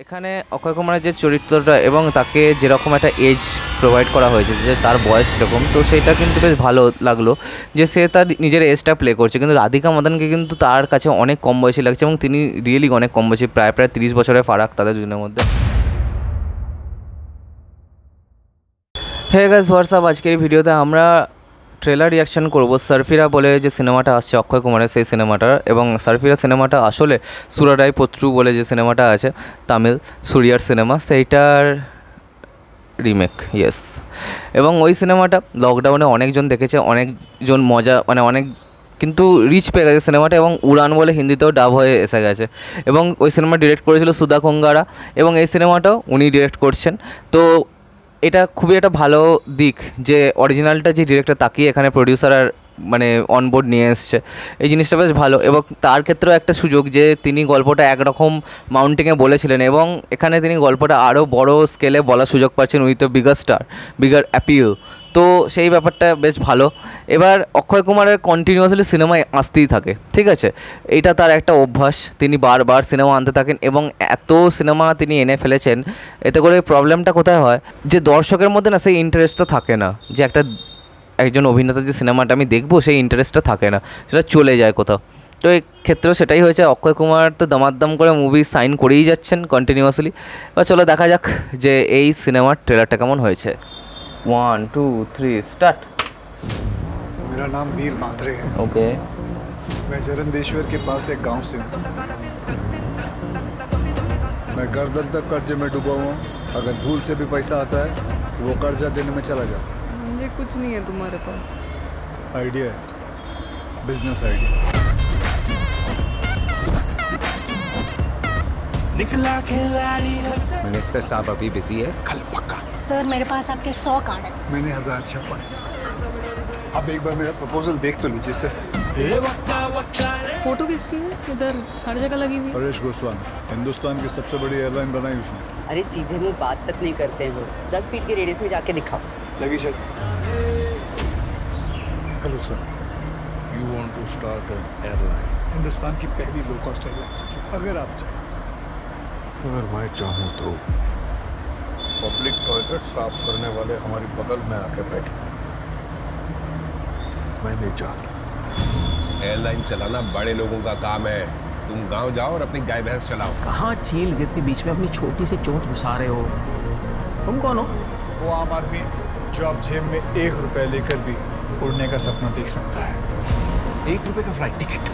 এখানে অক্ষয় কুমারের যে চরিত্রটা এবং তাকে যেরকম একটা এজ প্রোভাইড করা হয়েছে যে তার বয়স কীরকম, তো সেটা কিন্তু বেশ ভালো লাগলো যে সে তার নিজের এজটা প্লে করছে। কিন্তু রাধিকা মাদানকে কিন্তু তার কাছে অনেক কম বয়সী লাগছে এবং তিনি রিয়েলি অনেক কম বয়সী, প্রায় 30 বছরের ফারাক তাদের দুজনের মধ্যে। Hey guys, what's up. আজকের এই ভিডিওতে আমরা ট্রেলার রিয়াকশন করব সারফিরা বলে যে সিনেমাটা আসছে অক্ষয় কুমারের, সেই সিনেমাটার। এবং সারফিরা সিনেমাটা আসলে সুরারাই পত্রু বলে যে সিনেমাটা আছে তামিল সুরিয়ার সিনেমা, সেইটার রিমেক। ইয়েস। এবং ওই সিনেমাটা লকডাউনে অনেকজন দেখেছে, অনেকজন মজা অনেক কিন্তু রিচ পেয়ে গেছে সিনেমাটা, এবং উড়ান বলে হিন্দিতেও ডাব হয়ে এসে গেছে। এবং ওই সিনেমা ডিরেক্ট করেছিল সুধা কোঙ্গারা, এবং এই সিনেমাটাও উনি ডিরেক্ট করছেন। তো এটা খুবই একটা ভালো দিক যে অরিজিনালটা যে ডিরেক্টর তাকিয়ে এখানে প্রডিউসার আর অনবোর্ড নিয়ে এসছে, এই জিনিসটা বেশ ভালো। এবং তার ক্ষেত্রেও একটা সুযোগ যে তিনি গল্পটা একরকম মাউন্টিংয়ে বলেছিলেন এবং এখানে তিনি গল্পটা আরও বড় স্কেলে বলার সুযোগ পাচ্ছেন উইথ বিগার অ্যাপিল। তো সেই ব্যাপারটা বেশ ভালো। এবার অক্ষয় কুমারের কন্টিনিউয়াসলি সিনেমায় আসতেই থাকে, ঠিক আছে, এইটা তার একটা অভ্যাস, তিনি বারবার সিনেমা আনতে থাকেন এবং এত সিনেমা তিনি এনে ফেলেছেন। এতে করে প্রবলেমটা কোথায় হয় যে দর্শকের মধ্যে না সেই ইন্টারেস্টটা থাকে না, যে একজন অভিনেতা যে সিনেমাটা আমি দেখবো সেই ইন্টারেস্টটা থাকে না, সেটা চলে যায় কোথাও। তো এই ক্ষেত্রেও সেটাই হয়েছে। অক্ষয় কুমার তো দামাদ্দাম করে মুভি সাইন করেই যাচ্ছেন কন্টিনিউয়াসলি। এবার চলো দেখা যাক যে এই সিনেমার ট্রেলারটা কেমন হয়েছে। 1 2 3 स्टार्ट। मेरा नाम वीर मात्रे है। ओके। मैं जरंदेश्वर के पास एक गांव से हूँ। मैं गर्दन तक कर्जे में डूबा हुआ हूँ। अगर भूल से भी पैसा आता है तो वो कर्जा देने में चला जाता। मुझे कुछ नहीं है तुम्हारे पास। आइडिया है, बिजनेस आइडिया। निकला खिलाड़ी। मिनिस्टर साहब अभी बिजी है, कल पक्का। सर मेरे पास आपके 100 कार्ड है। मैंने 1000 छपा है। अब एक बार मेरा प्रपोजल देख तो लीजिए सर। फोटो किसकी है? इधर हर जगह लगी हुई है। हरेश गोस्वामी, हिंदुस्तान की सबसे बड़ी एयरलाइन बनाई उसने। अरे सीधे मुंह बात तक नहीं करते हैं वो। 10 फीट के रेडियस में जाके दिखाओ। लगी sir. Hello sir, You want to start an airline? Hindustan की पहली लो कॉस्ट एयरलाइन सर, अगर आप चाहें। अगर मैं चाहूँ तो पब्लिक टॉयलेट साफ करने वाले हमारी बगल में आके बैठे, मैं नहीं चाहता। एयरलाइन चलाना बड़े लोगों का काम है। तुम गांव जाओ और अपनी गाय भैंस चलाओ। कहाँ चील गिरती बीच में अपनी छोटी सी चोंच घुसा रहे हो? तुम कौन हो? वो आम आदमी जो आप जेब में 1 रुपया लेकर भी उड़ने का सपना देख सकता है। 1 रुपए का फ्लाइट टिकट।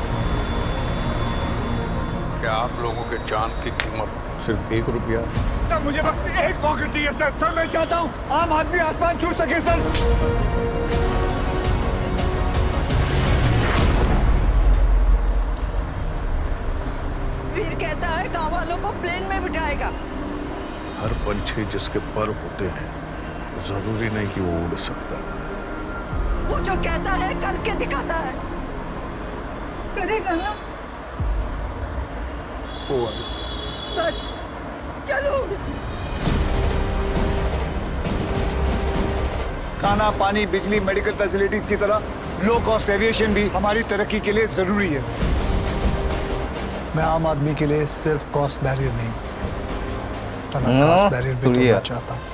क्या आप लोगों के जान की कीमत सिर्फ 1 रुपया? सर मुझे बस एक मौका चाहिए सर। सर मैं चाहता हूँ आम आदमी आसमान छू सके सर। वीर कहता है गाँव वालों को प्लेन में बिठाएगा। हर पंछी जिसके पर होते हैं जरूरी नहीं कि वो उड़ सकता है। वो जो कहता है करके दिखाता है। करेगा ना? बस चलो। खाना, पानी, बिजली, मेडिकल फैसिलिटीज की तरह लो कॉस्ट एविएशन भी हमारी तरक्की के लिए जरूरी है। मैं आम आदमी के लिए सिर्फ कॉस्ट बैरियर नहीं, कॉस्ट बैरियर भी तोड़ना चाहता हूँ।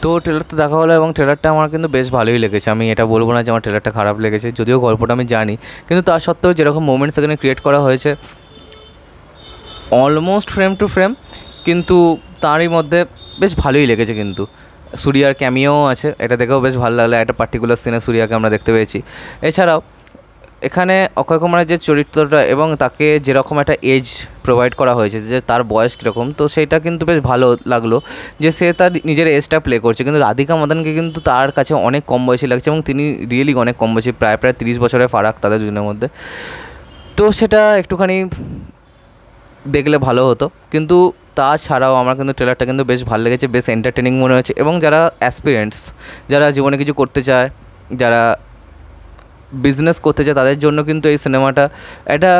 তো ট্রেলার তো দেখা হলো এবং ট্রেলারটা আমার কিন্তু বেশ ভালোই লেগেছে। আমি এটা বলবো না যে আমার ট্রেলারটা খারাপ লেগেছে, যদিও গল্পটা আমি জানি, কিন্তু তার সত্ত্বেও যেরকম মোমেন্টস এখানে ক্রিয়েট করা হয়েছে অলমোস্ট ফ্রেম টু ফ্রেম, কিন্তু তারই মধ্যে বেশ ভালোই লেগেছে। কিন্তু সুরিয়ার ক্যামিও আছে, এটা দেখেও বেশ ভালো লাগলো। একটা পার্টিকুলার সিনে সুরিয়াকে আমরা দেখতে পেয়েছি। এছাড়াও এখানে অক্ষয় কুমারের যে চরিত্রটা এবং তাকে যেরকম একটা এজ প্রোভাইড করা হয়েছে যে তার বয়স কীরকম, তো সেটা কিন্তু বেশ ভালো লাগলো যে সে তার নিজের এজটা প্লে করছে। কিন্তু রাধিকা মাদানকে কিন্তু তার কাছে অনেক কম বয়সী লাগছে এবং তিনি রিয়েলি অনেক কম বয়সী, প্রায় 30 বছরের ফারাক তাদের দুজনের মধ্যে। তো সেটা একটুখানি দেখলে ভালো হতো। কিন্তু তাছাড়াও আমার কিন্তু ট্রেলারটা কিন্তু বেশ ভালো লেগেছে, বেশ এন্টারটেনিং মনে হয়েছে। এবং যারা অ্যাসপিরেন্টস, যারা জীবনে কিছু করতে চায়, যারা বিজনেস করতে চায়, তাদের জন্য কিন্তু এই সিনেমাটা একটা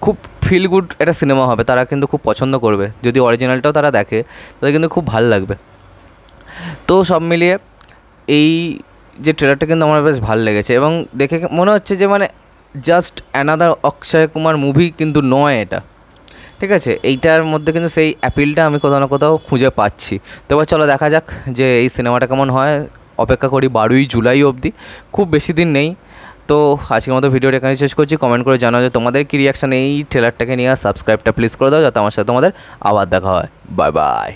খুব ফিল গুড একটা সিনেমা হবে, তারা কিন্তু খুব পছন্দ করবে। যদি অরিজিনালটাও তারা দেখে তাদের কিন্তু খুব ভালো লাগবে। তো সব মিলিয়ে এই যে ট্রেলারটা কিন্তু আমার বেশ ভালো লেগেছে, এবং দেখে মনে হচ্ছে যে মানে just another Akshay Kumar movie কিন্তু নয় এটা, ঠিক আছে। এইটার মধ্যে কিন্তু সেই অ্যাপিলটা আমি কোথাও না কোথাও খুঁজে পাচ্ছি। তো এবার চলো দেখা যাক যে এই সিনেমাটা কেমন হয়। অপেক্ষা করি 12ই জুলাই অবধি, খুব বেশি দিন নেই। তো আজকের মতো ভিডিওটা এখানে শেষ করছি। কমেন্ট করে জানাও যে তোমাদের কী রিয়াকশান এই ট্রেলারটাকে নিয়ে। সাবস্ক্রাইবটা প্লিজ করে দাও যাতে আমার সাথে তোমাদের আবার দেখা হয়। Bye bye.